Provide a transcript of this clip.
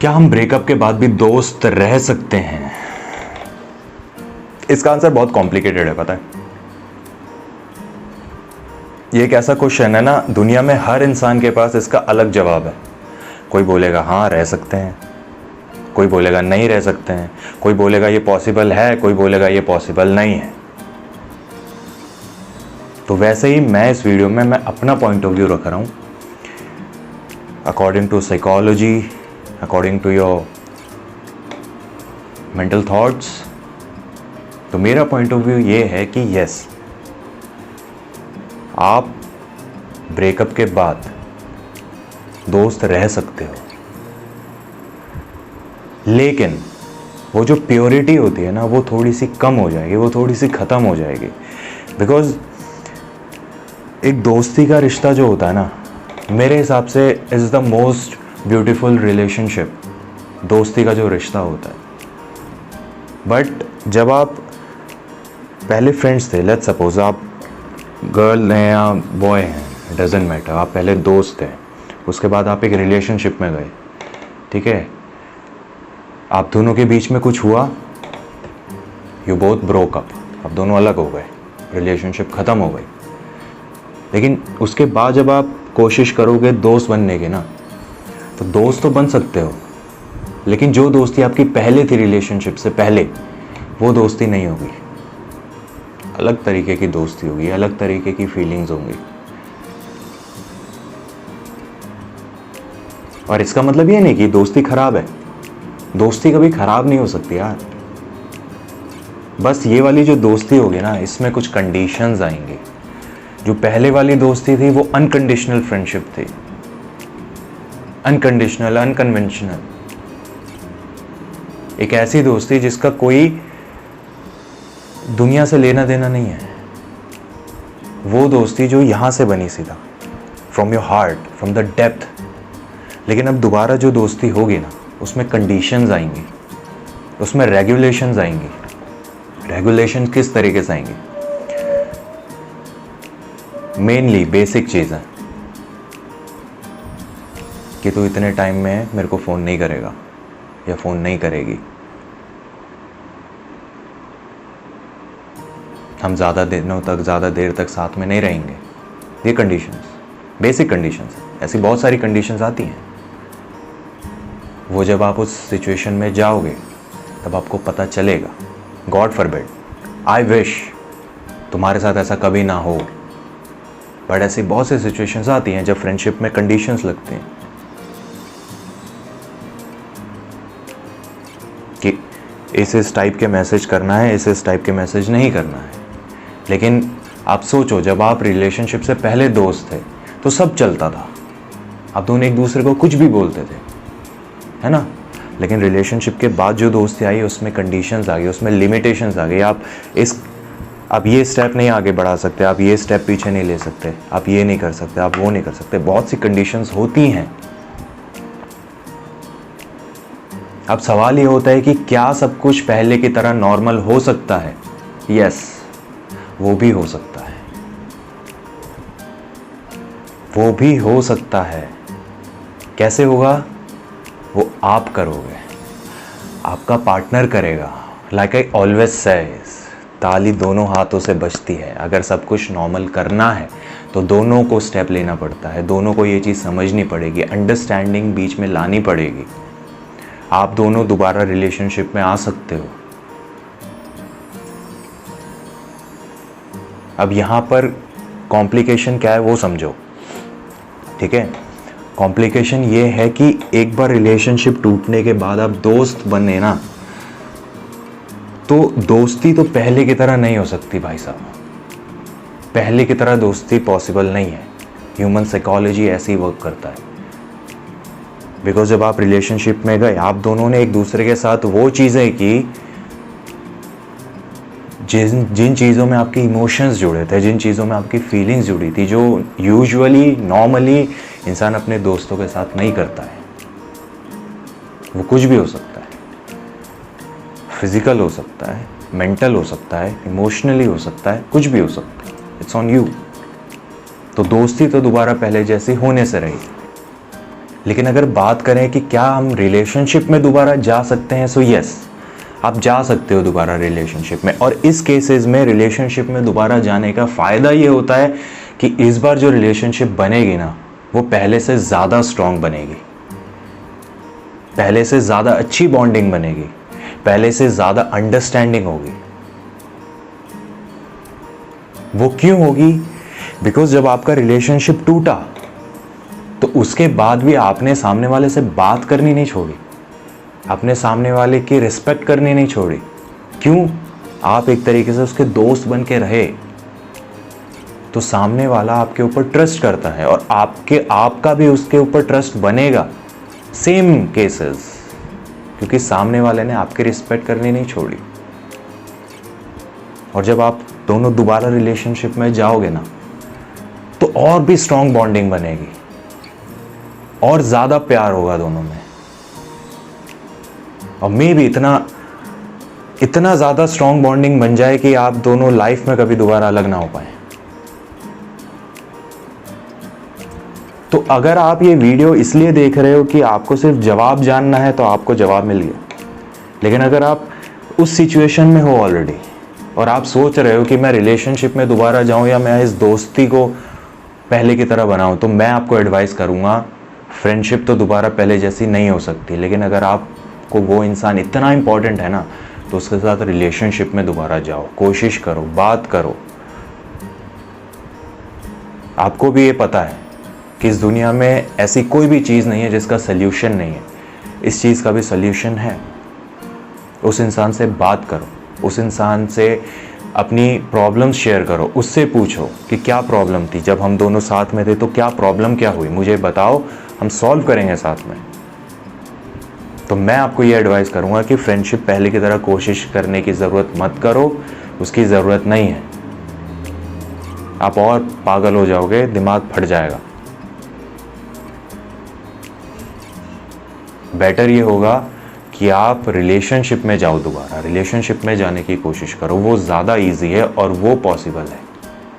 क्या हम ब्रेकअप के बाद भी दोस्त रह सकते हैं? इसका आंसर बहुत कॉम्प्लिकेटेड है, पता है। ये एक ऐसा क्वेश्चन है ना, दुनिया में हर इंसान के पास इसका अलग जवाब है। कोई बोलेगा हाँ रह सकते हैं, कोई बोलेगा नहीं रह सकते हैं, कोई बोलेगा ये पॉसिबल है, कोई बोलेगा ये पॉसिबल नहीं है। तो वैसे ही मैं इस वीडियो में मैं अपना पॉइंट ऑफ व्यू रख रहा हूँ according to psychology, according to your mental thoughts. तो मेरा पॉइंट ऑफ व्यू ये है कि यस, आप ब्रेकअप के बाद दोस्त रह सकते हो, लेकिन वो जो प्योरिटी होती है ना, वो थोड़ी सी कम हो जाएगी, वो थोड़ी सी ख़त्म हो जाएगी। बिकॉज एक दोस्ती का रिश्ता जो होता है ना, मेरे हिसाब से is the most beautiful relationship, दोस्ती का जो रिश्ता होता है। बट जब आप पहले फ्रेंड्स थे, लेट्स सपोज आप गर्ल हैं या बॉय हैं, डजेंट मैटर, आप पहले दोस्त थे, उसके बाद आप एक रिलेशनशिप में गए, ठीक है, आप दोनों के बीच में कुछ हुआ, यू बोथ ब्रोक अप, आप दोनों अलग हो गए, रिलेशनशिप ख़त्म हो गई। लेकिन उसके बाद जब आप कोशिश करोगे दोस्त बनने की ना, तो दोस्त तो बन सकते हो, लेकिन जो दोस्ती आपकी पहले थी रिलेशनशिप से पहले, वो दोस्ती नहीं होगी। अलग तरीके की दोस्ती होगी, अलग तरीके की फीलिंग्स होंगी। और इसका मतलब ये नहीं कि दोस्ती खराब है, दोस्ती कभी खराब नहीं हो सकती यार। बस ये वाली जो दोस्ती होगी ना, इसमें कुछ कंडीशंस आएंगे। जो पहले वाली दोस्ती थी वो अनकंडीशनल फ्रेंडशिप थी, अनकंडीशनल, अनकन्वेंशनल, एक ऐसी दोस्ती जिसका कोई दुनिया से लेना देना नहीं है। वो दोस्ती जो यहां से बनी सीधा, from your heart, from the depth. लेकिन अब दोबारा जो दोस्ती होगी ना, उसमें कंडीशंस आएंगी, उसमें रेगुलेशंस आएंगी। रेगुलेशन किस तरीके से आएंगी? मेनली बेसिक चीज़ है कि तू इतने टाइम में मेरे को फ़ोन नहीं करेगा या फ़ोन नहीं करेगी, हम ज़्यादा दिनों तक, ज़्यादा देर तक साथ में नहीं रहेंगे। ये कंडीशंस, बेसिक कंडीशंस। ऐसी बहुत सारी कंडीशंस आती हैं। वो जब आप उस सिचुएशन में जाओगे तब आपको पता चलेगा। गॉड फॉरबिड, आई विश तुम्हारे साथ ऐसा कभी ना हो, बट ऐसी बहुत सी सिचुएशंस आती हैं जब फ्रेंडशिप में कंडीशंस लगते हैं कि इस टाइप के मैसेज करना है, इस टाइप के मैसेज नहीं करना है। लेकिन आप सोचो, जब आप रिलेशनशिप से पहले दोस्त थे तो सब चलता था, आप दोनों एक दूसरे को कुछ भी बोलते थे, है ना। लेकिन रिलेशनशिप के बाद जो दोस्ती आई, उसमें कंडीशंस आ गई, उसमें लिमिटेशंस आ गई। आप ये स्टेप नहीं आगे बढ़ा सकते, आप ये स्टेप पीछे नहीं ले सकते, आप ये नहीं कर सकते, आप वो नहीं कर सकते। बहुत सी कंडीशंस होती हैं। अब सवाल ये होता है कि क्या सब कुछ पहले की तरह नॉर्मल हो सकता है? यस, वो भी हो सकता है, वो भी हो सकता है। कैसे होगा? वो आप करोगे, आपका पार्टनर करेगा। लाइक आई ऑलवेज सेज, ताली दोनों हाथों से बजती है। अगर सब कुछ नॉर्मल करना है तो दोनों को स्टेप लेना पड़ता है, दोनों को ये चीज़ समझनी पड़ेगी, अंडरस्टैंडिंग बीच में लानी पड़ेगी। आप दोनों दोबारा रिलेशनशिप में आ सकते हो। अब यहाँ पर कॉम्प्लिकेशन क्या है वो समझो, ठीक है। कॉम्प्लिकेशन ये है कि एक बार रिलेशनशिप टूटने के बाद आप दोस्त बने ना, तो दोस्ती तो पहले की तरह नहीं हो सकती भाई साहब। पहले की तरह दोस्ती पॉसिबल नहीं है। ह्यूमन साइकोलॉजी ऐसी वर्क करता है। बिकॉज जब आप रिलेशनशिप में गए, आप दोनों ने एक दूसरे के साथ वो चीज़ें की जिन चीज़ों में आपके इमोशंस जुड़े थे, जिन चीज़ों में आपकी फीलिंग्स जुड़ी थी, जो यूजुअली नॉर्मली इंसान अपने दोस्तों के साथ नहीं करता है। वो कुछ भी हो सकता है, फिजिकल हो सकता है, मेंटल हो सकता है, इमोशनली हो सकता है, कुछ भी हो सकता है। It's on you. तो दोस्ती तो दोबारा पहले जैसी होने से रही। लेकिन अगर बात करें कि क्या हम रिलेशनशिप में दोबारा जा सकते हैं, सो यस, आप जा सकते हो दोबारा रिलेशनशिप में। और इस केसेस में रिलेशनशिप में दोबारा जाने का फ़ायदा ये होता है कि इस बार जो रिलेशनशिप बनेगी ना, वो पहले से ज़्यादा स्ट्रांग बनेगी, पहले से ज़्यादा अच्छी बॉन्डिंग बनेगी, पहले से ज़्यादा अंडरस्टैंडिंग होगी। वो क्यों होगी? बिकॉज जब आपका रिलेशनशिप टूटा तो उसके बाद भी आपने सामने वाले से बात करनी नहीं छोड़ी, आपने सामने वाले की रिस्पेक्ट करनी नहीं छोड़ी। क्यों? आप एक तरीके से उसके दोस्त बन के रहे, तो सामने वाला आपके ऊपर ट्रस्ट करता है और आपका भी उसके ऊपर ट्रस्ट बनेगा। सेम केसेस, क्योंकि सामने वाले ने आपकी रिस्पेक्ट करनी नहीं छोड़ी। और जब आप दोनों दोबारा रिलेशनशिप में जाओगे ना, तो और भी स्ट्रांग बॉन्डिंग बनेगी और ज़्यादा प्यार होगा दोनों में, और मे भी इतना ज़्यादा स्ट्रांग बॉन्डिंग बन जाए कि आप दोनों लाइफ में कभी दोबारा अलग ना हो पाए। तो अगर आप ये वीडियो इसलिए देख रहे हो कि आपको सिर्फ जवाब जानना है, तो आपको जवाब मिल गया। लेकिन अगर आप उस सिचुएशन में हो ऑलरेडी और आप सोच रहे हो कि मैं रिलेशनशिप में दोबारा जाऊं या मैं इस दोस्ती को पहले की तरह बनाऊं, तो मैं आपको एडवाइस करूंगा, फ्रेंडशिप तो दोबारा पहले जैसी नहीं हो सकती, लेकिन अगर आपको वो इंसान इतना इंपॉर्टेंट है ना, तो उसके साथ रिलेशनशिप में दोबारा जाओ, कोशिश करो, बात करो। आपको भी ये पता है कि इस दुनिया में ऐसी कोई भी चीज़ नहीं है जिसका सल्यूशन नहीं है। इस चीज़ का भी सल्यूशन है। उस इंसान से बात करो, उस इंसान से अपनी प्रॉब्लम्स शेयर करो, उससे पूछो कि क्या प्रॉब्लम थी, जब हम दोनों साथ में थे तो क्या प्रॉब्लम क्या हुई, मुझे बताओ, हम सॉल्व करेंगे साथ में। तो मैं आपको ये एडवाइस करूँगा कि फ्रेंडशिप पहले की तरह कोशिश करने की ज़रूरत मत करो, उसकी ज़रूरत नहीं है। आप और पागल हो जाओगे, दिमाग फट जाएगा। बेटर ये होगा कि आप रिलेशनशिप में जाओ, दोबारा रिलेशनशिप में जाने की कोशिश करो। वो ज़्यादा इजी है और वो पॉसिबल है।